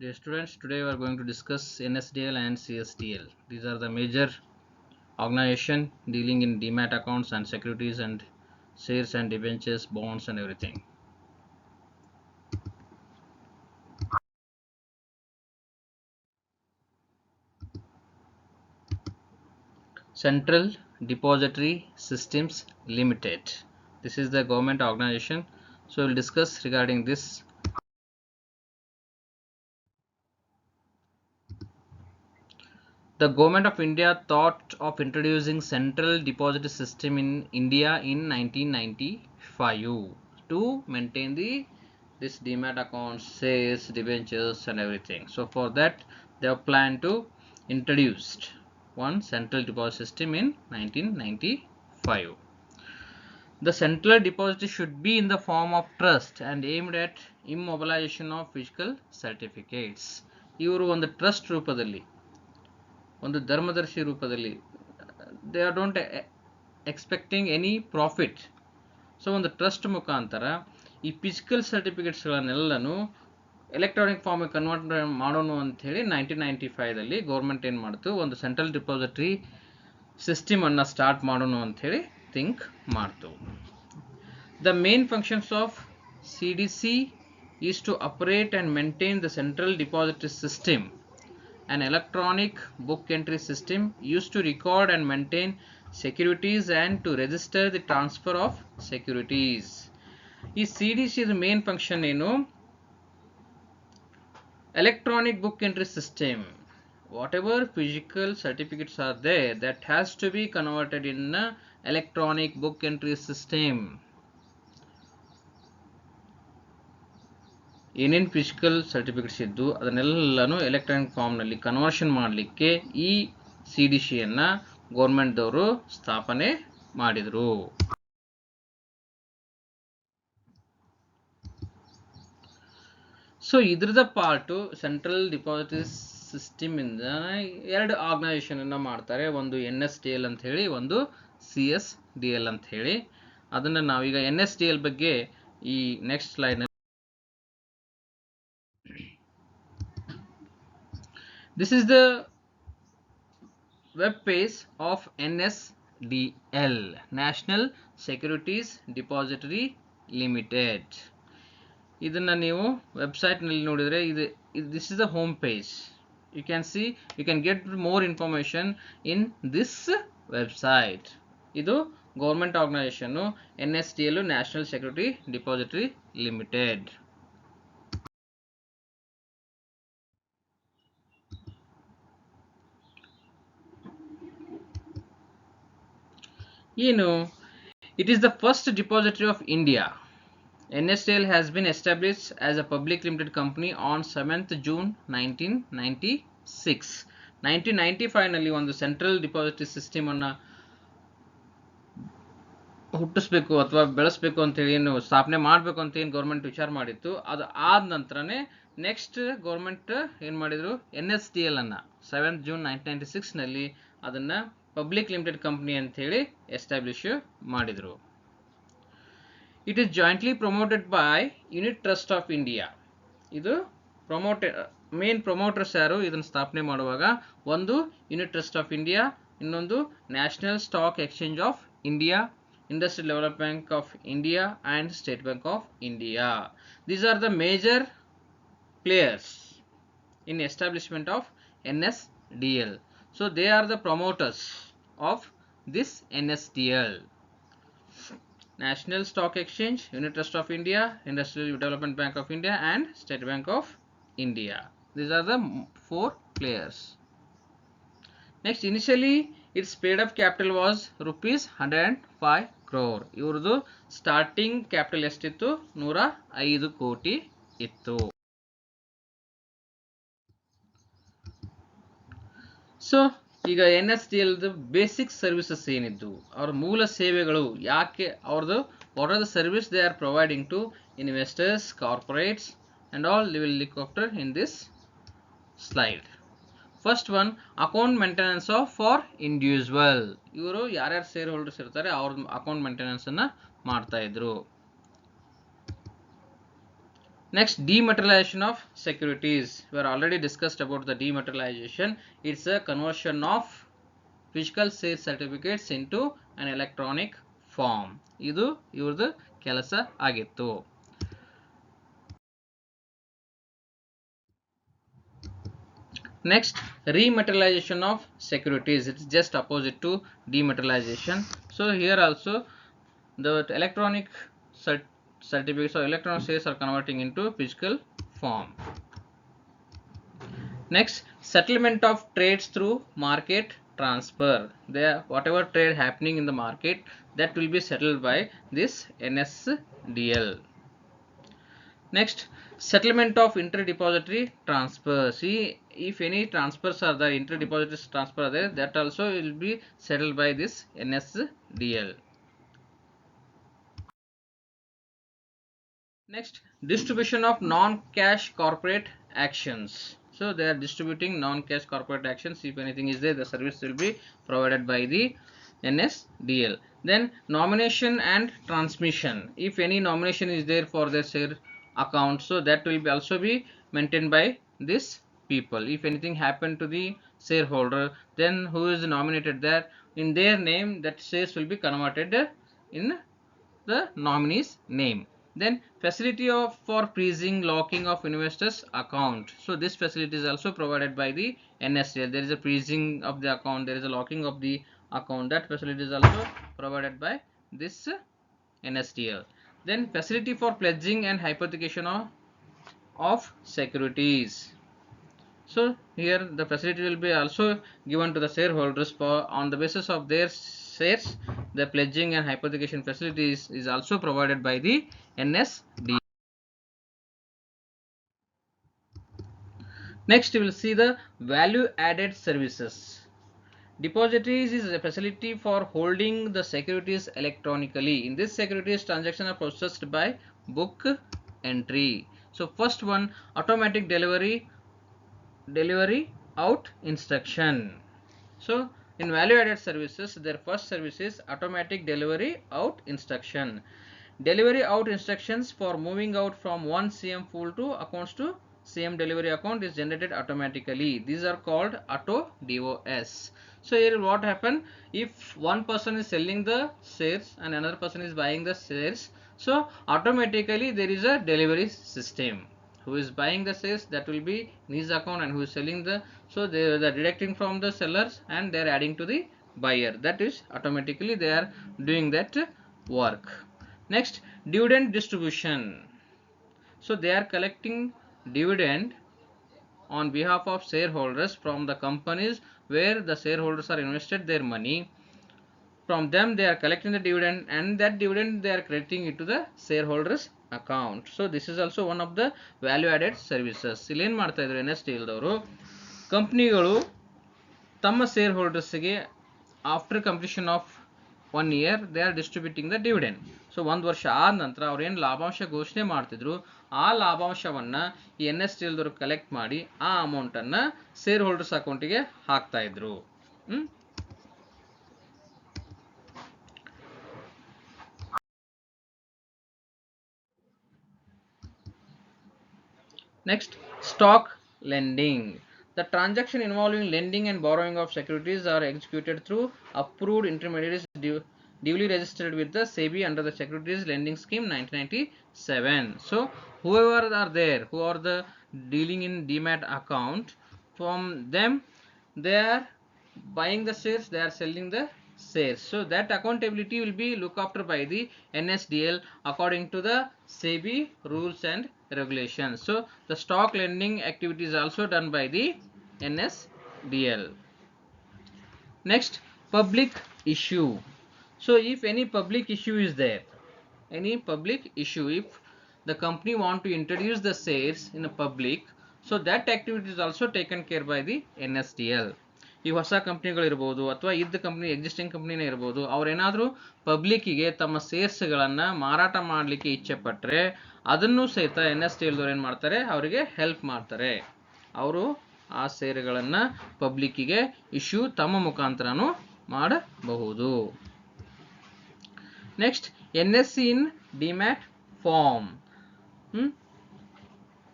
Dear students, today we are going to discuss NSDL and CSDL. These are the major organization dealing in demat accounts and securities and shares and debentures, bonds and everything. Central Depository Systems Limited. This is the government organization. So we'll discuss regarding this. The government of India thought of introducing central depository system in India in 1995 to maintain this demat accounts, shares, debentures and everything. So for that they have planned to introduce one central deposit system in 1995. The central depository should be in the form of trust and aimed at immobilization of physical certificates. ಇವರು ಒಂದು trust ರೂಪದಲ್ಲಿ ಒಂದು ಧರ್ಮದರ್ಶಿ ರೂಪದಲ್ಲಿ they are don't expecting any profit. So ಒಂದು trust ಮುಖಾಂತರ ಈ physical ಸರ್ಟಿಫಿಕೇಟ್ಸ್ಗಳನ್ನೆಲ್ಲನೂ electronic ಫಾರ್ಮಿಗೆ convert ಮಾಡೋಣ ಅಂಥೇಳಿ 1995ದಲ್ಲಿ ಗೌರ್ಮೆಂಟ್ ಏನು ಮಾಡ್ತು, ಒಂದು ಸೆಂಟ್ರಲ್ ಡಿಪಾಸಿಟರಿ ಸಿಸ್ಟಮನ್ನು ಸ್ಟಾರ್ಟ್ ಮಾಡೋಣ ಅಂಥೇಳಿ ಥಿಂಕ್ ಮಾಡ್ತು. The main functions of CDC is to operate and maintain the central depository system, an electronic book entry system used to record and maintain securities and to register the transfer of securities. ಈ CDC main function ಏನು? Electronic book entry system. Whatever physical certificates are there, that has to be converted in electronic book entry system. ಏನೇನು physical certificates ಇದ್ದು ಅದನ್ನೆಲ್ಲನೂ electronic ಫಾರ್ಮ್ನಲ್ಲಿ conversion ಮಾಡಲಿಕ್ಕೆ ಈ CDCಯನ್ನು ಗೌರ್ಮೆಂಟ್ದವರು ಸ್ಥಾಪನೆ ಮಾಡಿದರು. So ಇದ್ರದ ಪಾರ್ಟು ಸೆಂಟ್ರಲ್ ಡಿಪಾಸಿಟರಿ ಸಿಸ್ಟಮ್ ಇಂದ ಎರಡು ಆರ್ಗನೈಸೇಷನ್ ಮಾಡ್ತಾರೆ. ಒಂದು NSDL ಅಂತ ಹೇಳಿ, ಒಂದು CSDL ಅಂತ ಹೇಳಿ. ಅದನ್ನು ನಾವೀಗ NSDL ಬಗ್ಗೆ ಈ next slide. This is the web page of NSDL, National Securities Depository Limited. ಇದನ್ನ ನೀವು ವೆಬ್ಸೈಟ್ ನಲ್ಲಿ ನೋಡಿದ್ರೆ this is the home page. You can see, you can get more information in this website. ಇದು government organisation NSDL, National Security Depository Limited. It is the first depository of India. NSDL has been established as a public limited company on 7th June 1996. 1995 ನಲ್ಲಿ ಒಂದು central depository system ಅನ್ನು ಹುಟ್ಟಿಸ್ಬೇಕು ಅಥವಾ ಬೆಳೆಸಬೇಕು ಅಂತೇಳಿ ಏನು ಸ್ಥಾಪನೆ ಮಾಡಬೇಕು ಅಂತ ಏನು ಗೌರ್ಮೆಂಟ್ ವಿಚಾರ ಮಾಡಿತ್ತು. ಅದು ಆದ ನಂತರನೇ ನೆಕ್ಸ್ಟ್ ಗೌರ್ಮೆಂಟ್ ಏನು ಮಾಡಿದ್ರು, NSDL ಅನ್ನು 7th June 1996 ನಲ್ಲಿ ಅದನ್ನು ಪಬ್ಲಿಕ್ ಲಿಮಿಟೆಡ್ ಕಂಪನಿ ಅಂತ ಹೇಳಿ ಎಸ್ಟಾಬ್ಲಿಷ್ ಮಾಡಿದ್ರು. It is jointly promoted by Unit Trust of India. ಇದು ಮೇನ್ ಪ್ರಮೋಟರ್ಸ್ ಯಾರು ಇದನ್ನು ಸ್ಥಾಪನೆ ಮಾಡುವಾಗ? ಒಂದು ಯೂನಿಟ್ ಟ್ರಸ್ಟ್ ಆಫ್ ಇಂಡಿಯಾ, ಇನ್ನೊಂದು national stock exchange of India, industrial development bank of India and state bank of India. These are the major players in establishment of NSDL. So they are the promoters of this NSDL. National Stock Exchange, Unit Trust of India, Industrial Development Bank of India and State Bank of India. These are the four players. Next, initially its paid up capital was rupees 105 crore. ಇವ್ರದ್ದು starting capital ಎಷ್ಟಿತ್ತು? 105 ಕೋಟಿ ಇತ್ತು. So ಈಗ NSDL basic services ಏನಿದ್ದು, ಅವ್ರ ಮೂಲ ಸೇವೆಗಳು ಯಾಕೆ, ಅವ್ರದ್ದು what are the service they are providing to investors, corporates and all we will look after in this slide. First one, account maintenance for individual. ಇವರು ಯಾರ್ಯಾರು ಶೇರ್ ಹೋಲ್ಡರ್ಸ್ ಇರ್ತಾರೆ ಅವ್ರ ಅಕೌಂಟ್ ಮೇಂಟೆನೆನ್ಸ್ ಅನ್ನ ಮಾಡ್ತಾ ಇದ್ರು. Next, dematerialization of securities. We are already discussed about the dematerialization. It's a conversion of physical sales certificates into an electronic form. ಇದು ಇವ್ರದ್ದು ಕೆಲಸ ಆಗಿತ್ತು. Next, rematerialization of securities. It's just opposite to dematerialization. So here also the electronic certificates or electronic shares are converting into physical form. Next, settlement of trades through market transfer. There, whatever trade happening in the market, that will be settled by this NSDL. Next, settlement of interdepository transfer. See, if any transfers are there, interdepository transfer are there, that also will be settled by this NSDL. Next, distribution of non-cash corporate actions. So they are distributing non-cash corporate actions. If anything is there, the service will be provided by the NSDL. Then nomination and transmission. If any nomination is there for their share account, so that will be also be maintained by this people. If anything happened to the shareholder, then who is nominated there, in their name, that shares will be converted in the nominee's name. Then facility for freezing locking of investors account. So this facility is also provided by the NSDL. There is a freezing of the account, there is a locking of the account. That facility is also provided by this NSDL. Then facility for pledging and hypothecation of securities. So here the facility will be also given to the shareholders for on the basis of their shares. The pledging and hypothecation facilities is also provided by the NSD. Next, we will see the value added services. Depositories is a facility for holding the securities electronically. In this, securities transactions are processed by book entry. So first one, automatic delivery out instruction. So in value added services, their first service is automatic delivery out instruction. Delivery out instructions for moving out from one CM pool to accounts to CM delivery account is generated automatically. These are called auto DOS. So here what happen, if one person is selling the shares and another person is buying the shares, so automatically there is a delivery system. Who is buying the shares, that will be in his account, and who is selling the, so they are deducting from the sellers and they are adding to the buyer. That is automatically they are doing that work. Next, dividend distribution. So they are collecting dividend on behalf of shareholders from the companies where the shareholders are invested their money. From them they are collecting the dividend, and that dividend they are crediting it to the shareholders account. So this is also one of the value added services. ಇಲ್ಲಿ ಏನು ಮಾಡ್ತಾ ಇದ್ರು NSDL ದವರು, ಕಂಪ್ನಿಗಳು ತಮ್ಮ share ಹೋಲ್ಡರ್ಸ್ಗೆ after completion of 1 year they are distributing the dividend. So ಒಂದು ವರ್ಷ ಆದ ನಂತರ ಅವ್ರು ಏನು ಲಾಭಾಂಶ ಘೋಷಣೆ ಮಾಡ್ತಿದ್ರು, ಆ ಲಾಭಾಂಶವನ್ನು ಈ NSDL ದವರು ಕಲೆಕ್ಟ್ ಮಾಡಿ ಆ ಅಮೌಂಟನ್ನು ಶೇರ್ ಹೋಲ್ಡರ್ಸ್ ಅಕೌಂಟಿಗೆ ಹಾಕ್ತಾ ಇದ್ರು. Next, stock lending. The transaction involving lending and borrowing of securities are executed through approved intermediaries duly registered with the SEBI under the Securities Lending Scheme 1997. So whoever are there who are the dealing in demat account, from them they are buying the shares, they are selling the shares. So that accountability will be looked after by the NSDL according to the SEBI rules and regulations. So the stock lending activity is also done by the NSDL. Next, public issue. So if any public issue is there, any public issue, if the company want to introduce the shares in a public, so that activity is also taken care by the NSDL. ಈ ಹೊಸ ಕಂಪ್ನಿಗಳು ಇರ್ಬೋದು ಅಥವಾ ಇದ್ದ company existing ಕಂಪ್ನಿನೇ ಇರ್ಬೋದು, ಅವ್ರೇನಾದರೂ ಪಬ್ಲಿಕ್ಕಿಗೆ ತಮ್ಮ ಶೇರ್ಸ್ಗಳನ್ನು ಮಾರಾಟ ಮಾಡಲಿಕ್ಕೆ ಇಚ್ಛೆ ಪಟ್ಟರೆ ಅದನ್ನು ಸಹಿತ NSDL ದವ್ರು ಏನು ಮಾಡ್ತಾರೆ, ಅವರಿಗೆ ಹೆಲ್ಪ್ ಮಾಡ್ತಾರೆ. ಅವರು ಆ ಶೇರುಗಳನ್ನು ಪಬ್ಲಿಕ್ಕಿಗೆ ಇಶ್ಯೂ ತಮ್ಮ ಮುಖಾಂತರನೂ ಮಾಡಬಹುದು. Next, NSE in demat form.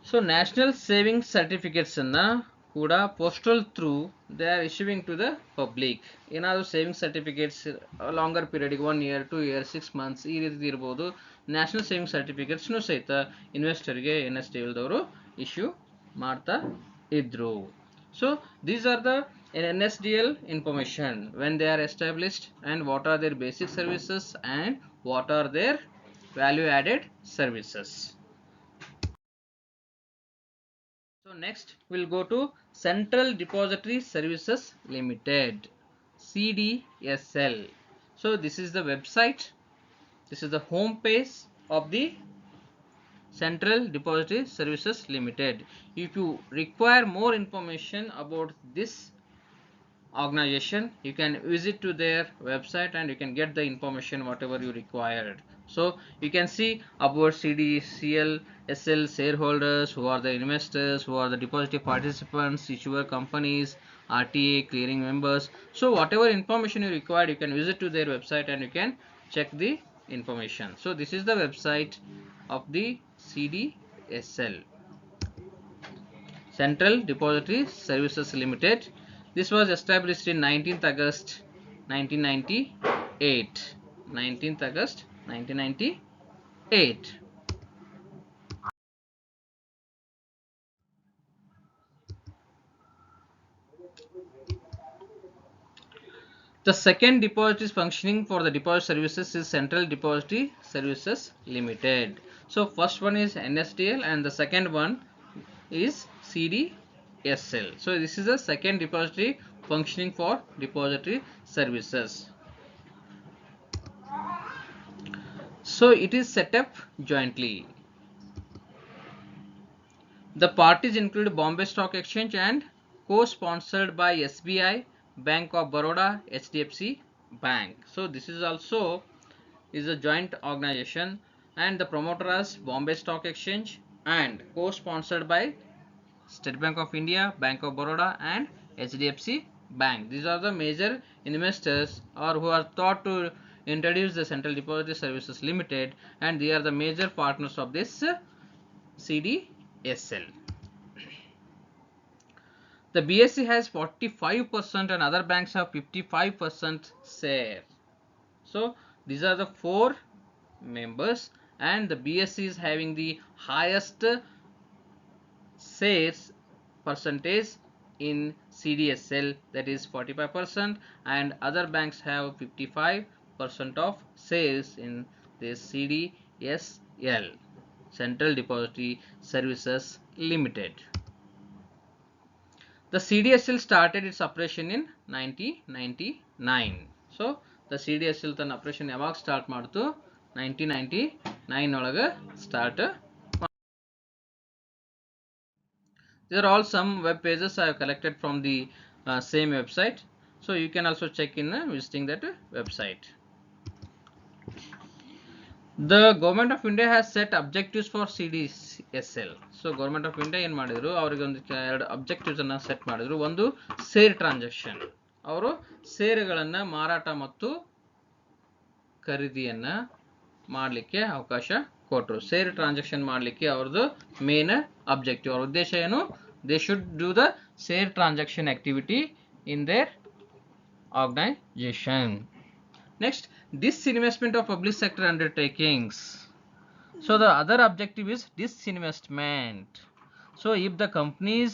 So national savings certificates ಅನ್ನ ಕೂಡ postal through they are issuing to the public. ಏನಾದರೂ saving certificates longer ಪೀರಿಯಡ್ಗೆ 1 year 2 year 6 months ಈ ರೀತಿ ಇರ್ಬೋದು. ನ್ಯಾಷನಲ್ ಸೇವಿಂಗ್ ಸರ್ಟಿಫಿಕೇಟ್ಸ್ನು ಸಹಿತ ಇನ್ವೆಸ್ಟರ್ಗೆ NSDLದವರು ಇಶ್ಯೂ ಮಾಡ್ತಾ ಇದ್ರು. So these are the NSDL information when they are established and what are their basic services and what are their value added services. So next we'll go to Central Depository Services Limited, CDSL. So this is the website, this is the home page of the Central Depository Services Limited. If you require more information about this organization, you can visit to their website and you can get the information whatever you required. So you can see about CDSL SL shareholders, who are the investors, who are the depository participants, issuer companies, RTA clearing members. So whatever information you required, you can visit to their website and you can check the information. So this is the website of the CDSL, Central Depository Services Limited. This was established in 19th August 1998. 19th August 1998. The second depository functioning for the deposit services is Central Depository Services Limited. So first one is NSDL and the second one is CDSL. So this is the second depository functioning for depository services. So it is set up jointly. The parties include Bombay Stock Exchange and co-sponsored by SBI, Bank of Baroda, HDFC Bank. So this is also is a joint organization and the promoter is Bombay Stock Exchange and co-sponsored by State Bank of India, Bank of Baroda and HDFC Bank. These are the major investors or who are thought to introduce the Central Depository Services Limited, and they are the major partners of this CDSL. The BSE has 45% and other banks have 55% share. So these are the 4 members and the BSE is having the highest shares percentage in CDSL, that is 45%, and other banks have 55% of shares in this CDSL, Central Depository Services Limited. The CDSL started its operation in 1999. So the CDSL ತನ್ನ operation ಯಾವಾಗ start ಮಾಡ್ತು? 1999 ಒಳಗೆ start. These are all some web pages I have collected from the same website. So you can also check in visiting that website. The government of India has set objectives for CDSL. So government of India ಏನು ಮಾಡಿದ್ರು, ಅವರಿಗೆ ಒಂದು ಎರಡು objectives ಅನ್ನು set ಮಾಡಿದ್ರು. ಒಂದು share transaction, ಅವರು ಷೇರುಗಳನ್ನು ಮಾರಾಟ ಮತ್ತು ಖರೀದಿಯನ್ನು ಮಾಡಲಿಕ್ಕೆ ಅವಕಾಶ ಕೊಟ್ಟರು. ಶೇರ್ ಟ್ರಾನ್ಸಾಕ್ಷನ್ ಮಾಡಲಿಕ್ಕೆ ಅವ್ರದ್ದು ಮೇನ್ ಅಬ್ಜೆಕ್ಟಿವ್, ಅವ್ರ ಉದ್ದೇಶ ಏನು? They should do the share transaction activity in their organization. Next, disinvestment of public sector undertakings. So the other objective is disinvestment. So if the companies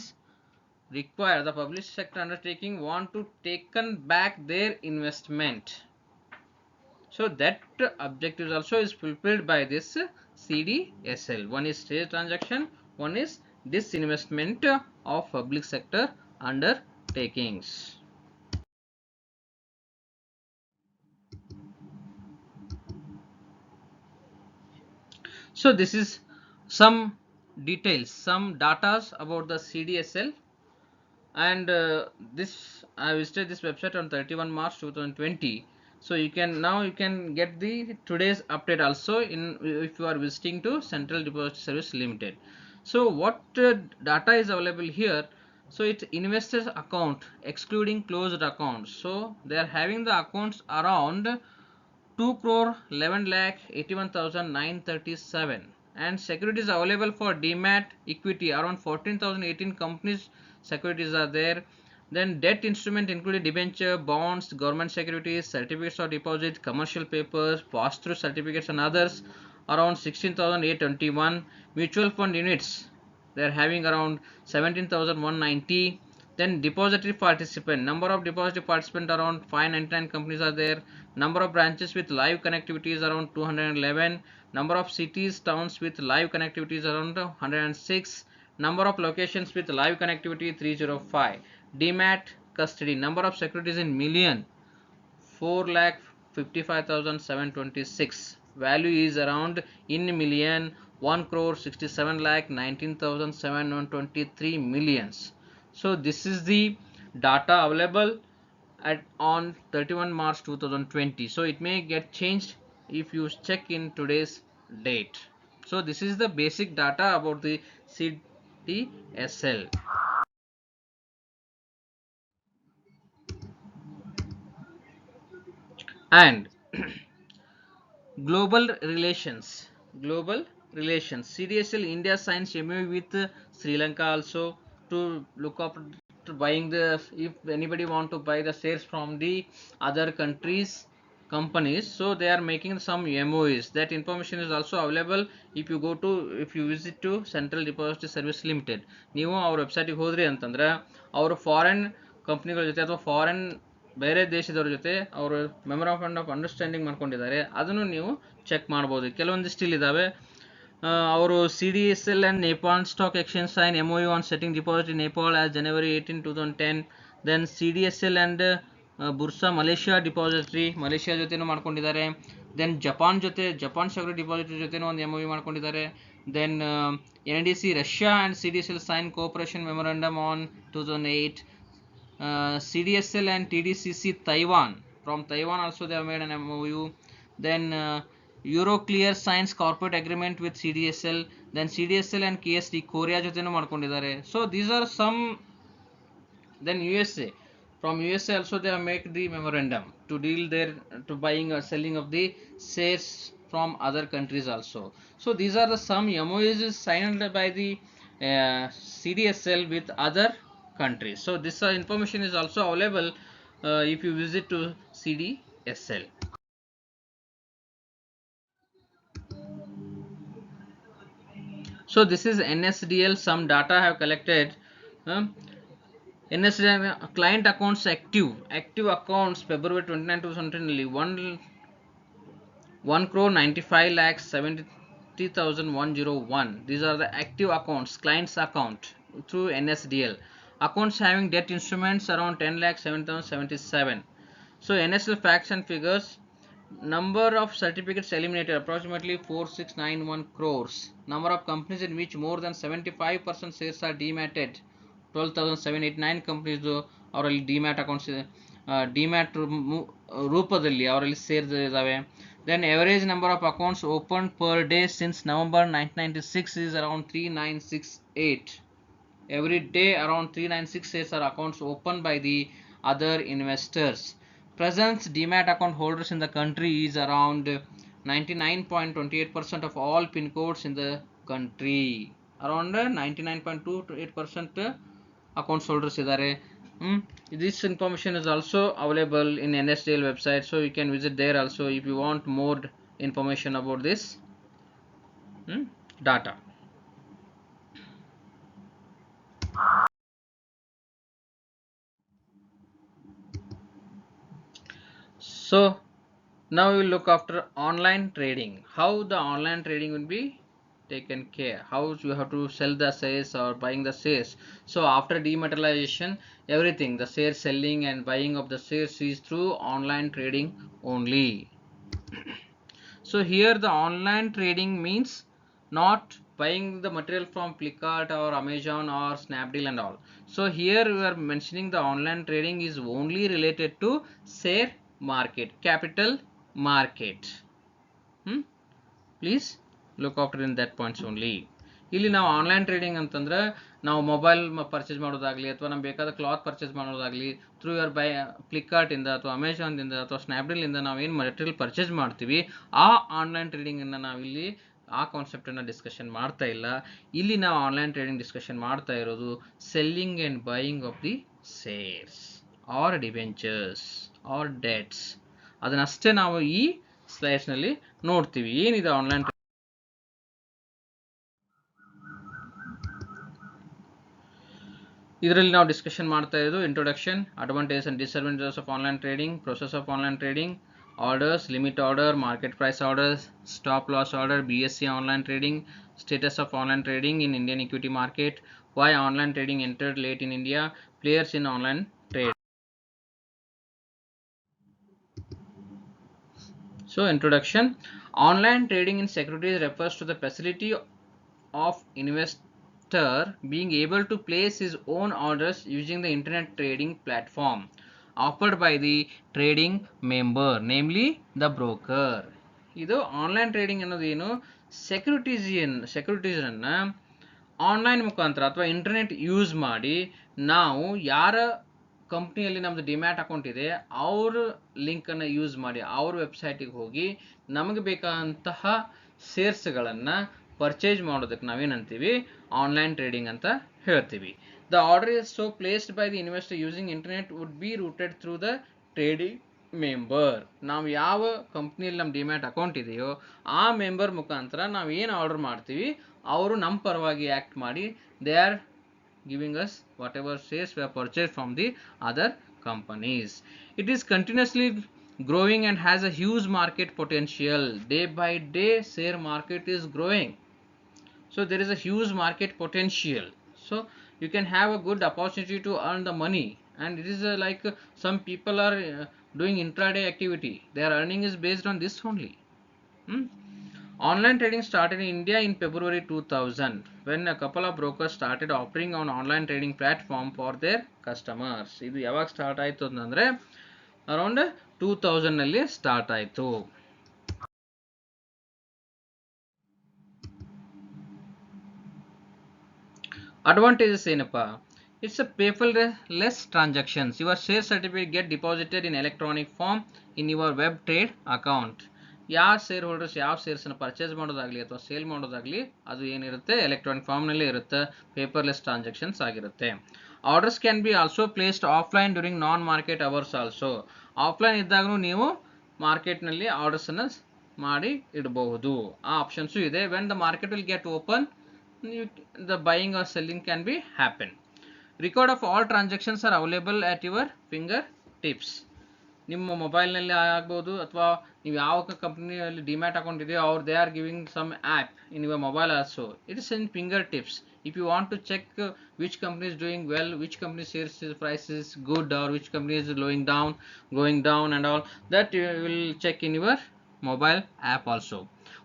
require, the public sector undertaking want to taken back their investment, so that objective also is fulfilled by this CDSL. One is share transaction, one is disinvestment of public sector undertakings. So this is some details, some data about the CDSL, and this I visited this website on 31 March 2020. So you can get the today's update also in if you are visiting to Central Depository Service Limited. So what data is available here? So it's investors account excluding closed accounts. So they are having the accounts around 2,11,81,937. and securities available for demat equity around 14,018 companies securities are there. Then debt instrument included debenture, bonds, government securities, certificates of deposit, commercial papers, pass-through certificates and others around 16,821. Mutual fund units they are having around 17,190. Then depository participant, number of depository participant around 599 companies are there. Number of branches with live connectivity is around 211. Number of cities, towns with live connectivity is around 106. Number of locations with live connectivity 305. Demat custody, number of securities in million 4,55,726. Value is around in million 1 crore 67 lakh 19,723 millions. So this is the data available at on 31 March 2020. So it may get changed if you check in today's date. So this is the basic data about the CDSL. And global relations, CDSL India signs MOU with Sri Lanka also to look up to buying the, if anybody want to buy the shares from the other countries companies, so they are making some MOUs. That information is also available if you go to, if you visit to Central Depository Service Limited. ನೀವು ಅವ್ರ ವೆಬ್ಸೈಟಿಗೆ ಹೋದ್ರಿ ಅಂತಂದ್ರೆ ಅವರು foreign ಕಂಪ್ನಿಗಳ ಜೊತೆ ಅಥವಾ foreign ಬೇರೆ ದೇಶದವ್ರ ಜೊತೆ ಅವರು ಮೆಮೊರಾಂಡಮ್ ಆಫ್ ಅಂಡರ್ಸ್ಟ್ಯಾಂಡಿಂಗ್ ಮಾಡ್ಕೊಂಡಿದ್ದಾರೆ, ಅದನ್ನು ನೀವು ಚೆಕ್ ಮಾಡ್ಬೋದು. ಕೆಲವೊಂದಿಷ್ಟು ಇಲ್ಲಿದ್ದಾವೆ. ಅವರು CDSL and Nepal Stock Exchange sign MOU on setting deposit in Nepal as January 18, 2010. Then CDSL and Bursa Malaysia Depository Malaysia ಜೊತೆನೂ ಮಾಡ್ಕೊಂಡಿದ್ದಾರೆ. ದೆನ್ ಜಪಾನ್ ಸೆಕ್ಯೂರಿಟಿ ಡಿಪಾಸಿಟರಿ ಜೊತೆನೂ ಒಂದು MOU ಮಾಡ್ಕೊಂಡಿದ್ದಾರೆ. Then NDC Russia and CDSL sign cooperation memorandum on 2008. CDSL and TDCC Taiwan, from Taiwan also they have made an MOU. Then Euroclear signs corporate agreement with CDSL. Then CDSL and KSD Korea ಜೊತೆನೂ ಮಾಡ್ಕೊಂಡಿದ್ದಾರೆ. So these are some. Then USA, from USA also they have made the memorandum to deal their to buying or selling of the shares from other countries also. So these are the some MOUs signed by the CDSL with other countries. So this information is also available if you visit to CDSL. So this is NSDL, some data I have collected. NSDL client accounts active accounts February 29, 2020 1 crore 95 lakh 70,101. These are the active accounts, clients account through NSDL. Accounts having debt instruments around 10 lakh 7,077. So NSDL facts and figures. Number of certificates eliminated approximately 4691 crores. Number of companies in which more than 75% shares are dematted 12,789 companies ಅವರಲ್ಲಿ demat accounts demat ರೂಪದಲ್ಲಿ ಅವರಲ್ಲಿ shares ಇದ್ದಾವೆ. Then average number of accounts opened per day since November 1996 is around 3968. Every day around 396 shares are accounts opened by the other investors. Present demat account holders in the country is around 99.28% of all pin codes in the country. Around 99.28% accounts holders idare. This information is also available in NSDL website, so you can visit there also if you want more information about this data. So now we will look after online trading, how the online trading will be taken care, how you have to sell the shares or buying the shares. So after dematerialization, everything, the share selling and buying of the shares is through online trading only. So here the online trading means not buying the material from Flipkart or Amazon or Snapdeal and all. So here we are mentioning the online trading is only related to share market, capital market. Please look after in that points only. ಇಲ್ಲಿ ನಾವು online trading ಅಂತಂದ್ರೆ ನಾವು mobile purchase ಮಾಡೋದಾಗಲಿ ಅಥವಾ ನಮ್ಗೆ ಬೇಕಾದ cloth purchase ಮಾಡೋದಾಗಲಿ through your by ಫ್ಲಿಪ್ಕಾರ್ಟಿಂದ ಅಥವಾ ಅಮೆಝಾನ್ದಿಂದ ಅಥವಾ ಸ್ನ್ಯಾಪ್ಡೀಲಿಂದ ನಾವು ಏನು ಮೆಟೀರಿಯಲ್ ಪರ್ಚೇಸ್ ಮಾಡ್ತೀವಿ, ಆ ಆನ್ಲೈನ್ ಟ್ರೇಡಿಂಗನ್ನು ನಾವಿಲ್ಲಿ ಆ ಕಾನ್ಸೆಪ್ಟನ್ನು ಡಿಸ್ಕಷನ್ ಮಾಡ್ತಾ ಇಲ್ಲ. ಇಲ್ಲಿ ನಾವು ಆನ್ಲೈನ್ ಟ್ರೇಡಿಂಗ್ ಡಿಸ್ಕಷನ್ ಮಾಡ್ತಾ ಇರೋದು selling and buying of the shares or debentures or debts. ಅದನ್ನಷ್ಟೇ ನಾವು ಈ ಸ್ಲೈಡ್ಸ್ನಲ್ಲಿ ನೋಡ್ತೀವಿ. ಏನಿದೆ ಆನ್ಲೈನ್ ಇದರಲ್ಲಿ ನಾವು ಡಿಸ್ಕಷನ್ ಮಾಡ್ತಾ ಇರೋದು introduction, advantages and disadvantages of online trading, process of online trading, orders, limit order, market price orders, stop loss order, BSC online trading, status of online trading in Indian equity market, why online trading entered late in India, players in online trade. So introduction, online trading in securities refers to the facility of investor being able to place his own orders using the internet trading platform offered by the trading member, namely the broker. ಇದು online trading ಅನ್ನೋದು ಏನು, ಸೆಕ್ಯೂರಿಟೀಸನ್ನು online ಮುಖಾಂತರ ಅಥವಾ internet use ಮಾಡಿ ನಾವು ಯಾರ ಕಂಪ್ನಿಯಲ್ಲಿ ನಮ್ಮದು ಡಿಮ್ಯಾಟ್ ಅಕೌಂಟ್ ಇದೆ ಅವ್ರ ಲಿಂಕನ್ನು ಯೂಸ್ ಮಾಡಿ ಅವ್ರ ವೆಬ್ಸೈಟಿಗೆ ಹೋಗಿ ನಮಗೆ ಬೇಕಾದಂತಹ ಶೇರ್ಸ್ಗಳನ್ನು ಪರ್ಚೇಸ್ ಮಾಡೋದಕ್ಕೆ ನಾವೇನಂತೀವಿ ಆನ್ಲೈನ್ ಟ್ರೇಡಿಂಗ್ ಅಂತ ಹೇಳ್ತೀವಿ. The order is so placed by the investor using internet would be rooted through the trading member. ನಾವು ಯಾವ ಕಂಪ್ನಿಯಲ್ಲಿ ನಮ್ಮ ಡಿಮ್ಯಾಟ್ ಅಕೌಂಟ್ ಇದೆಯೋ ಆ ಮೆಂಬರ್ ಮುಖಾಂತರ ನಾವು ಏನು ಆರ್ಡರ್ ಮಾಡ್ತೀವಿ ಅವರು ನಮ್ಮ ಪರವಾಗಿ ಆ್ಯಕ್ಟ್ ಮಾಡಿ they are giving us whatever shares we have purchased from the other companies. It is continuously growing and has a huge market potential. Day by day share market is growing, so there is a huge market potential, so you can have a good opportunity to earn the money. And it is like some people are doing intraday activity, their earning is based on this only. Online trading started in India in February 2000 when a couple of brokers started offering on online trading platform for their customers. ಇದು ಯಾವಾಗ start ಆಯಿತು ಅಂತಂದರೆ around 2000ನಲ್ಲಿ start ಆಯಿತು. Advantages ಏನಪ್ಪ, it's a paperless transactions. Your share certificate get deposited in electronic form in your web trade account. ಯಾವ share holders ಯಾವ ಶೇರ್ಸನ್ನು ಪರ್ಚೇಸ್ ಮಾಡೋದಾಗಲಿ ಅಥವಾ ಸೇಲ್ ಮಾಡೋದಾಗಲಿ ಅದು ಏನಿರುತ್ತೆ ಎಲೆಕ್ಟ್ರಾನಿಕ್ ಫಾರ್ಮ್ನಲ್ಲೇ ಇರುತ್ತೆ, ಪೇಪರ್ಲೆಸ್ ಟ್ರಾನ್ಸಾಕ್ಷನ್ಸ್ ಆಗಿರುತ್ತೆ. Orders can be also placed offline during non market hours also. Offline ಇದ್ದಾಗೂ ನೀವು ಮಾರ್ಕೆಟ್ನಲ್ಲಿ ಆರ್ಡರ್ಸನ್ನು ಮಾಡಿ ಇಡಬಹುದು, ಆ ಆಪ್ಷನ್ಸು ಇದೆ. When the market will get open the buying or selling can be happen. Record of all transactions are available at your fingertips. ನಿಮ್ಮ ಮೊಬೈಲ್ನಲ್ಲಿ ಆಗ್ಬೋದು ಅಥವಾ ನೀವು ಯಾವ ಕಂಪ್ನಿಯಲ್ಲಿ ಡಿಮ್ಯಾಟ್ ಅಕೌಂಟ್ ಇದೆಯೋ ಅವ್ರು they are giving some app in your mobile also. It is in finger tips. If you want to check which company is doing well, which company shares price is good or which company is going down and all that you will check in your mobile app also.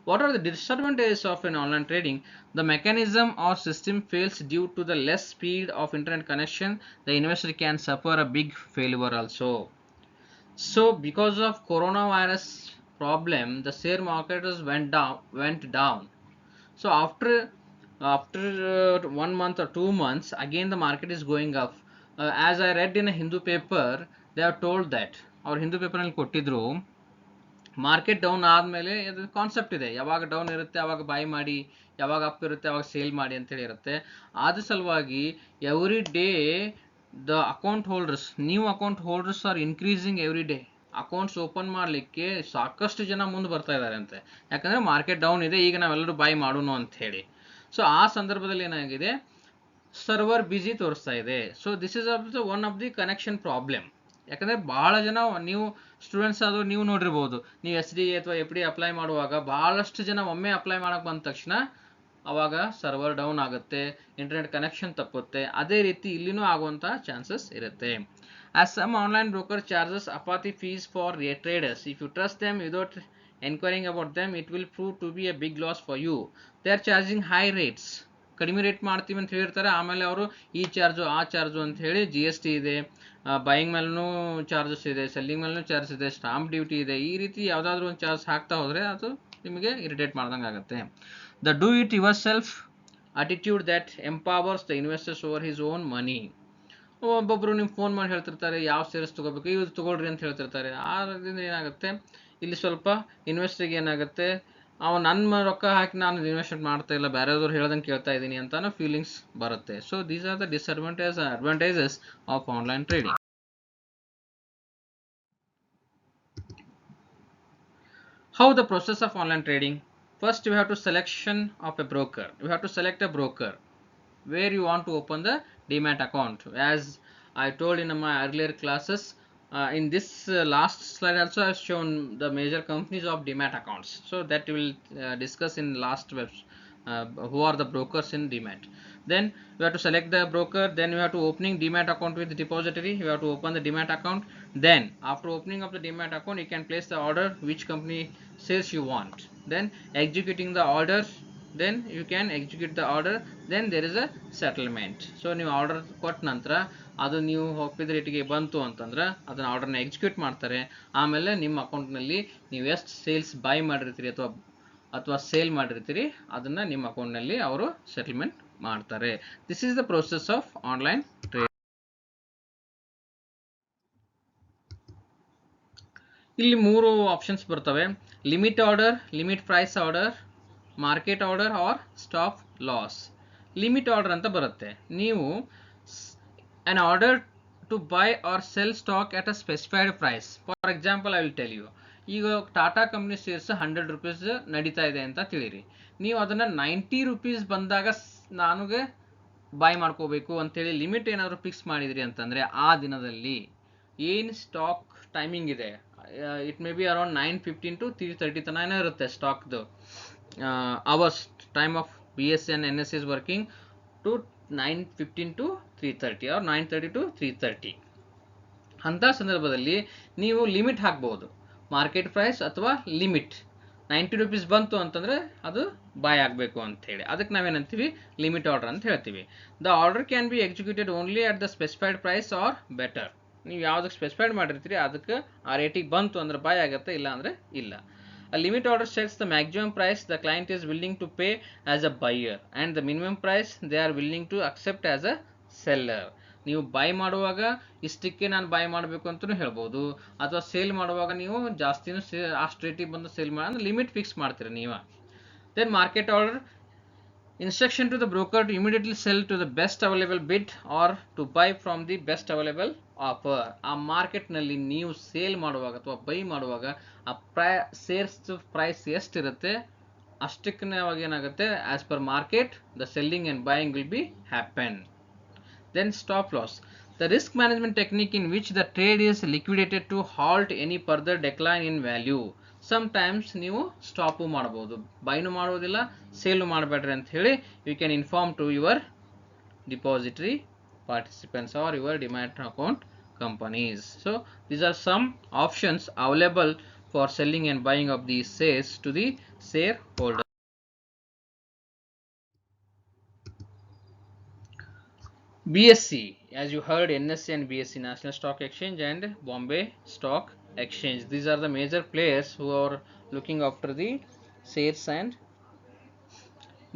What are the disadvantages of an online trading? The mechanism or system fails due to the less speed of internet connection. The investor can suffer a big failure also. So because of coronavirus problem, the share market went down. So after 1 month or 2 months again the market is going up. As I read in a Hindu paper, they have told that our Hindu paper ನಲ್ಲಿ ಕೊಟ್ಟಿದ್ರು market down ಆದಮೇಲೆ ಇದು concept ಇದೆ, ಯಾವಾಗ down ಇರುತ್ತೆ ಯಾವಾಗ by ಮಾಡಿ, ಯಾವಾಗ ಅಪ್ ಇರುತ್ತೆ ಯಾವಾಗ ಸೇಲ್ ಮಾಡಿ ಅಂತೇಳಿ ಇರುತ್ತೆ. ಆದ ಸಲುವಾಗಿ every day the account holders, new account holders are increasing every day. Accounts open ಮಾಡಲಿಕ್ಕೆ ಸಾಕಷ್ಟು ಜನ ಮುಂದೆ ಬರ್ತಾ ಇದ್ದಾರೆ ಅಂತೆ, ಯಾಕಂದರೆ ಮಾರ್ಕೆಟ್ ಡೌನ್ ಇದೆ, ಈಗ ನಾವೆಲ್ಲರೂ ಬೈ ಮಾಡೋಣ ಅಂತ ಹೇಳಿ. ಸೊ ಆ ಸಂದರ್ಭದಲ್ಲಿ ಏನಾಗಿದೆ, ಸರ್ವರ್ ಬಿಸಿ ತೋರಿಸ್ತಾ ಇದೆ. So this is one of the connection problem. ಯಾಕಂದರೆ ಭಾಳ ಜನ, ನೀವು ಸ್ಟೂಡೆಂಟ್ಸ್ ಆದರೂ ನೀವು ನೋಡಿರ್ಬೋದು, ನೀವು SDA ಅಥವಾ FD ಅಪ್ಲೈ ಮಾಡುವಾಗ ಭಾಳಷ್ಟು ಜನ ಒಮ್ಮೆ ಅಪ್ಲೈ ಮಾಡೋಕ್ಕೆ ಬಂದ ತಕ್ಷಣ ಆವಾಗ ಸರ್ವರ್ ಡೌನ್ ಆಗುತ್ತೆ, ಇಂಟರ್ನೆಟ್ ಕನೆಕ್ಷನ್ ತಪ್ಪುತ್ತೆ. ಅದೇ ರೀತಿ ಇಲ್ಲಿನೂ ಆಗುವಂಥ ಚಾನ್ಸಸ್ ಇರುತ್ತೆ. As some online broker charges ಅಪಾತಿ fees for traders. If you trust them without enquiring about them it will prove to be a big loss for you. They are charging high rates. ಕಡಿಮೆ rate ಮಾಡ್ತೀವಿ ಅಂತ ಹೇಳಿರ್ತಾರೆ, ಆಮೇಲೆ ಅವರು ಈ charge ಆ charge ಅಂತ ಹೇಳಿ GST ಇದೆ, ಬೈಯಿಂಗ್ ಮೇಲೂ ಚಾರ್ಜಸ್ ಇದೆ, ಸೆಲ್ಲಿಂಗ್ ಮೇಲೂ ಚಾರ್ಜಸ್ ಇದೆ, ಸ್ಟಾಂಪ್ ಡ್ಯೂಟಿ ಇದೆ, ಈ ರೀತಿ ಯಾವುದಾದ್ರೂ ಒಂದು ಚಾರ್ಜ್ ಹಾಕ್ತಾ ಹೋದರೆ ಅದು ನಿಮಗೆ ಇರಿಟೇಟ್ ಮಾಡ್ದಂಗೆ ಆಗುತ್ತೆ. The do it your self attitude that empowers the investors over his own money. ಒಬ್ಬೊಬ್ಬರು ನಿಮ್ಗೆ ಫೋನ್ ಮಾಡಿ ಹೇಳ್ತಿರ್ತಾರೆ ಯಾವ ಶೇರ್ಸ್ ತೊಗೋಬೇಕು, ಇವ್ರು ತೊಗೊಳ್ರಿ ಅಂತ ಹೇಳ್ತಿರ್ತಾರೆ. ಆದ್ದರಿಂದ ಏನಾಗುತ್ತೆ, ಇಲ್ಲಿ ಸ್ವಲ್ಪ ಇನ್ವೆಸ್ಟರ್ಗೆ ಏನಾಗುತ್ತೆ, ಅವ ನನ್ನ ರೊಕ್ಕ ಹಾಕಿ ನಾನು ಇನ್ವೆಸ್ಟ್ಮೆಂಟ್ ಮಾಡ್ತಾ ಇಲ್ಲ, ಬೇರೆಯವ್ರು ಹೇಳ್ದಂಗೆ ಕೇಳ್ತಾ ಇದ್ದೀನಿ ಅಂತಾನು ಫೀಲಿಂಗ್ಸ್ ಬರುತ್ತೆ. So these are the advantages of online trading. How the process of online trading? First you have to selection of a broker. You have to select a broker where you want to open the demat account. As I told in my earlier classes, in this last slide also I have shown the major companies of demat accounts, so that we will discuss in last webs, who are the brokers in demat. Then you have to select the broker, then you have to opening demat account with depository. You have to open the demat account. Then after opening of the demat account, you can place the order which company says you want, then executing the order, then you can execute the order, then there is a settlement. So ನೀವು order ಕೊಟ್ಟ ನಂತರ ಅದು ನೀವು ಒಪ್ಪಿದ ರೇಟಿಗೆ ಬಂತು ಅಂತಂದ್ರೆ ಅದನ್ನ ಆರ್ಡರ್ನ ಎಕ್ಸಿಕ್ಯೂಟ್ ಮಾಡ್ತಾರೆ. ಆಮೇಲೆ ನಿಮ್ಮ ಅಕೌಂಟ್ನಲ್ಲಿ ನೀವು ಎಷ್ಟು ಸೇಲ್ಸ್ ಬೈ ಮಾಡಿರ್ತೀರಿ ಅಥವಾ ಸೇಲ್ ಮಾಡಿರ್ತೀರಿ ಅದನ್ನ ನಿಮ್ಮ ಅಕೌಂಟ್ನಲ್ಲಿ ಅವರು ಸೆಟಲ್ಮೆಂಟ್ ಮಾಡ್ತಾರೆ. This is the process of online trade. ಇಲ್ಲಿ 3 ಆಪ್ಷನ್ಸ್ ಬರ್ತವೆ: limit order, limit price order, market order or stop loss. Limit order ಅಂತ ಬರುತ್ತೆ. ನೀವು an order to buy or sell stock at a specified price. For example, I will tell you, ಈಗ Tata company shares 100 rupees ನಡೀತಾ ಇದೆ ಅಂತ ತಿಳಿರಿ. ನೀವು ಅದನ್ನ 90 rupees ಬಂದಾಗ ನನಗೆ ಬೈ ಮಾಡ್ಕೋಬೇಕು ಅಂತೇಳಿ ಲಿಮಿಟ್ ಏನಾದ್ರು ಫಿಕ್ಸ್ ಮಾಡಿದ್ರಿ ಅಂತಂದ್ರೆ ಆ ದಿನದಲ್ಲಿ ಏನು ಸ್ಟಾಕ್ ಟೈಮಿಂಗ್ ಇದೆ, it may be around 9:15 to 3:30 ತನಕ ಇರುತ್ತೆ ಸ್ಟಾಕ್ದು hours. Time of BSE and NSE is working to 9:15 to 3:30 or 9:30 to 3:30. ಅಂಥ ಸಂದರ್ಭದಲ್ಲಿ ನೀವು ಲಿಮಿಟ್ ಹಾಕ್ಬೋದು, ಮಾರ್ಕೆಟ್ ಪ್ರೈಸ್ ಅಥವಾ ಲಿಮಿಟ್. 90 ರೂಪೀಸ್ ಬಂತು ಅಂತಂದರೆ ಅದು ಬೈ ಆಗಬೇಕು ಅಂಥೇಳಿ, ಅದಕ್ಕೆ ನಾವೇನಂತೀವಿ ಲಿಮಿಟ್ ಆರ್ಡರ್ ಅಂತ ಹೇಳ್ತೀವಿ. The order can be executed only at the specified price or better. ನೀವು ಯಾವುದಕ್ಕೆ ಸ್ಪೆಸಿಫೈಡ್ ಮಾಡಿರ್ತೀರಿ ಅದಕ್ಕೆ ಆ ರೇಟಿಗೆ ಬಂತು ಅಂದ್ರೆ ಬೈ ಆಗುತ್ತೆ, ಇಲ್ಲ ಅಂದರೆ ಇಲ್ಲ. A limit order sets the maximum price the client is willing to pay as a buyer and the minimum price they are willing to accept as a seller. ನೀವು ಬೈ ಮಾಡುವಾಗ ಇಷ್ಟಕ್ಕೆ ನಾನು ಬೈ ಮಾಡಬೇಕು ಅಂತಲೂ ಹೇಳ್ಬೋದು, ಅಥವಾ ಸೇಲ್ ಮಾಡುವಾಗ ನೀವು ಜಾಸ್ತಿನೂ ಅಷ್ಟು ರೇಟಿಗೆ ಬಂದು ಸೇಲ್ ಮಾಡಿ ಅಂದ್ರೆ ಲಿಮಿಟ್ ಫಿಕ್ಸ್ ಮಾಡ್ತೀರಿ ನೀವು. Then market order, instruction to the broker to immediately sell to the best available bid or to buy from the best available offer. ಆ ಮಾರ್ಕೆಟ್ನಲ್ಲಿ ನೀವು ಸೇಲ್ ಮಾಡುವಾಗ ಅಥವಾ ಬೈ ಮಾಡುವಾಗ ಆ ಸೇಲ್ಸ್ ಪ್ರೈಸ್ ಎಷ್ಟಿರುತ್ತೆ ಅಷ್ಟಕ್ಕೆ ಏನಾಗುತ್ತೆ, as per market the selling and buying will be happen. Then stop loss, the risk management technique in which the trade is liquidated to halt any further decline in value. Sometimes ನೀವು stop ಮಾಡ್ಬೋದು, ಬೈನು ಮಾಡೋದಿಲ್ಲ, sale ಮಾಡಬೇಡ್ರಿ ಅಂತ ಹೇಳಿ you can inform to your depository participants or your demat account companies. So these are some options available for selling and buying of these shares to the shareholder. BSE, as you heard, NSE and BSE, National Stock Exchange and Bombay Stock Exchange, these are the major players who are looking after the shares. And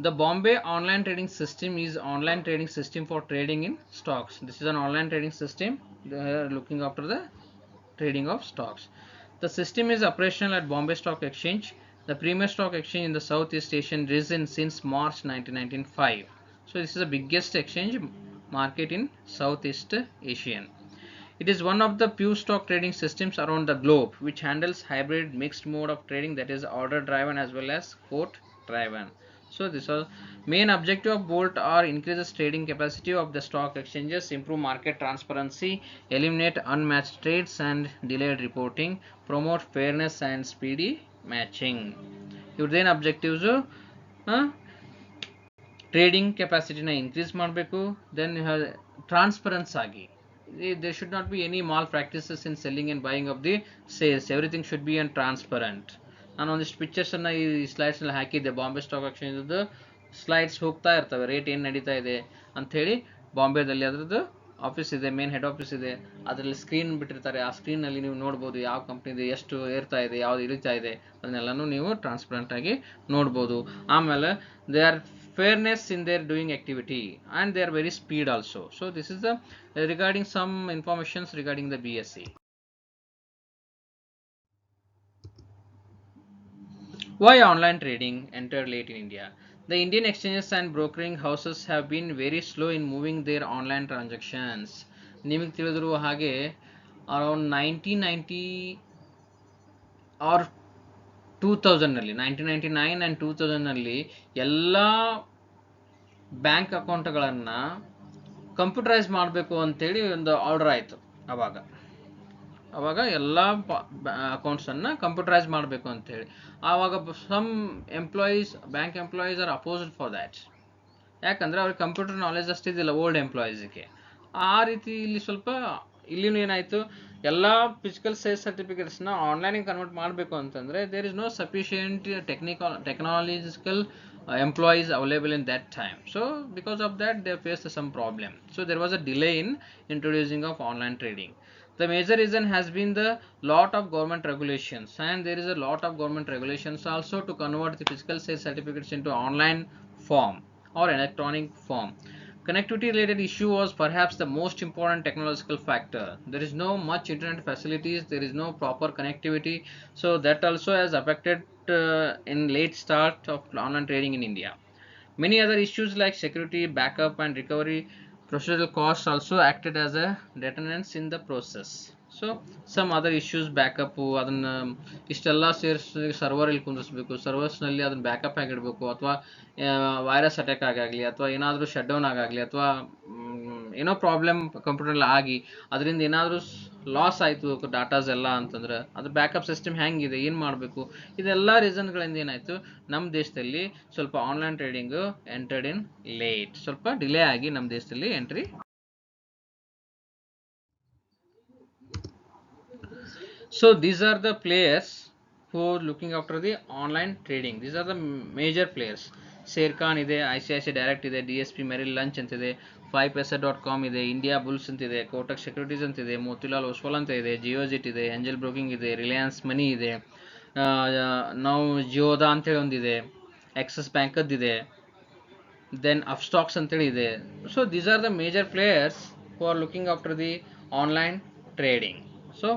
the Bombay online trading system is online trading system for trading in stocks. This is an online trading system. They are looking after the trading of stocks. The system is operational at Bombay Stock Exchange, the premier stock exchange in the Southeast Asian region since March 1995. So this is the biggest exchange market in Southeast Asian. It is one of the few stock trading systems around the globe which handles hybrid mixed mode of trading, that is order driven as well as quote driven. So this was main objective of BOLT are increases trading capacity of the stock exchanges, improve market transparency, eliminate unmatched trades and delayed reporting, promote fairness and speedy matching. ಇವ್ರದ್ದೇನು objectives, trading ಕೆಪಾಸಿಟಿನ increase ಮಾಡಬೇಕು. Then transparence ಆಗಿ, there should not be any malpractices in selling and buying of the shares. Everything should be transparent. ನಾನು ಒಂದಿಷ್ಟು ಪಿಕ್ಚರ್ಸನ್ನು ಈ ಸ್ಲೈಡ್ಸ್ನಲ್ಲಿ ಹಾಕಿದ್ದೆ. Bombay stock ಎಕ್ಸ್ಚೇಂಜದ್ದು slides ಹೋಗ್ತಾ ಇರ್ತವೆ, ರೇಟ್ ಏನು ನಡೀತಾ ಇದೆ ಅಂಥೇಳಿ. ಬಾಂಬೆದಲ್ಲಿ ಅದರದ್ದು ಆಫೀಸ್ ಇದೆ, ಮೇನ್ ಹೆಡ್ ಆಫೀಸ್ ಇದೆ, ಅದರಲ್ಲಿ ಸ್ಕ್ರೀನ್ ಬಿಟ್ಟಿರ್ತಾರೆ. ಆ ಸ್ಕ್ರೀನಲ್ಲಿ ನೀವು ನೋಡ್ಬೋದು ಯಾವ ಕಂಪ್ನಿದು ಎಷ್ಟು ಏರ್ತಾ ಇದೆ, ಯಾವ್ದು ಇಳಿತಾ ಇದೆ, ಅದನ್ನೆಲ್ಲನೂ ನೀವು ಟ್ರಾನ್ಸ್ಪರೆಂಟಾಗಿ ನೋಡ್ಬೋದು. ಆಮೇಲೆ they are fairness in their doing activity and they are very speed also. So this is the regarding some informations regarding the BSE. Why online trading entered late in India? The Indian exchanges and brokering houses have been very slow in moving their online transactions. ನಿಮಗೆ ತಿಳಿದಿರುವ ಹಾಗೆ around 1990 R 2000ನಲ್ಲಿ 1999 and 2000ನಲ್ಲಿ ಎಲ್ಲ bank ಅಕೌಂಟ್ಗಳನ್ನು computerise ಮಾಡಬೇಕು ಅಂತೇಳಿ ಒಂದು order ಆಯಿತು. ಅವಾಗ ಎಲ್ಲ ಅಕೌಂಟ್ಸನ್ನು ಕಂಪ್ಯೂಟರೈಸ್ ಮಾಡಬೇಕು ಅಂತೇಳಿ ಆವಾಗ some employees bank employees are opposed for that. ಯಾಕಂದರೆ ಅವ್ರಿಗೆ ಕಂಪ್ಯೂಟರ್ ನಾಲೆಜ್ ಅಷ್ಟಿದ್ದಿಲ್ಲ ಓಲ್ಡ್ ಎಂಪ್ಲಾಯೀಸ್ಗೆ. ಆ ರೀತಿ ಇಲ್ಲಿ ಸ್ವಲ್ಪ ಇಲ್ಲಿನೂ ಏನಾಯಿತು, ಎಲ್ಲ ಫಿಸಿಕಲ್ ಸೇಲ್ಸ್ ಸರ್ಟಿಫಿಕೇಟ್ಸ್ನ ಆನ್ಲೈನಿಗೆ ಕನ್ವರ್ಟ್ ಮಾಡಬೇಕು ಅಂತಂದರೆ there is no sufficient technological employees available in that time. So because of that they faced some problem. So there was a delay in introducing of online trading. The major reason has been the lot of government regulations, and there is a lot of government regulations also to convert the physical sales certificates into online form or electronic form. Connectivity related issue was perhaps the most important technological factor. There is no much internet facilities, there is no proper connectivity, so that also has affected in late start of online trading in India. Many other issues like security, backup and recovery procedural costs also acted as a deterrents in the process. So some other issues backup ಅದನ್ನು ಇಷ್ಟೆಲ್ಲ ಸೇರಿಸಿ server ಇಲ್ಲಿ ಕುಂದಿಸ್ಬೇಕು, ಸರ್ವರ್ಸ್ನಲ್ಲಿ ಅದನ್ನು backup ಆಗಿಡಬೇಕು, ಅಥವಾ virus attack ಆಗಾಗಲಿ ಅಥವಾ ಏನಾದರೂ shut down ಆಗಾಗಲಿ ಅಥವಾ ಏನೋ ಪ್ರಾಬ್ಲಮ್ ಕಂಪ್ಯೂಟರಲ್ಲಿ ಆಗಿ ಅದರಿಂದ ಏನಾದರೂ ಲಾಸ್ ಆಯಿತು ಡಾಟಾಸ್ ಎಲ್ಲ ಅಂತಂದ್ರೆ ಅದು ಬ್ಯಾಕಪ್ ಸಿಸ್ಟಮ್ ಹೆಂಗಿದೆ, ಏನು ಮಾಡಬೇಕು, ಇದೆಲ್ಲ ರೀಸನ್ಗಳಿಂದ ಏನಾಯಿತು ನಮ್ಮ ದೇಶದಲ್ಲಿ ಸ್ವಲ್ಪ online trading entered in late, ಸ್ವಲ್ಪ ಡಿಲೇ ಆಗಿ ನಮ್ಮ ದೇಶದಲ್ಲಿ entry. So these are the players who are looking after the online trading. These are the major players. Sharekhan ಇದೆ, ICICI Direct ಇದೆ, DSP Merrill Lynch ಅಂತಿದೆ, 5paisa.com ಇದೆ, India Bulls ಅಂತಿದೆ, Kotak securities ಅಂತಿದೆ, ಮೋತಿಲಾಲ್ ಒಸ್ವಾಲ್ ಅಂತ ಇದೆ, ಜಿಯೋಜಿಟ್ ಇದೆ, ಏಂಜಲ್ ಬ್ರೋಕಿಂಗ್ ಇದೆ, ರಿಲಯನ್ಸ್ ಮನಿ ಇದೆ, ನಾವು ಜಿಯೋದಾ ಅಂತೇಳಿ ಒಂದಿದೆ, ಆಕ್ಸಿಸ್ ಬ್ಯಾಂಕದ್ದಿದೆ, ದೆನ್ ಅಪ್ಸ್ಟಾಕ್ಸ್ ಅಂತೇಳಿ ಇದೆ. So these are the major players who are looking after the online trading. So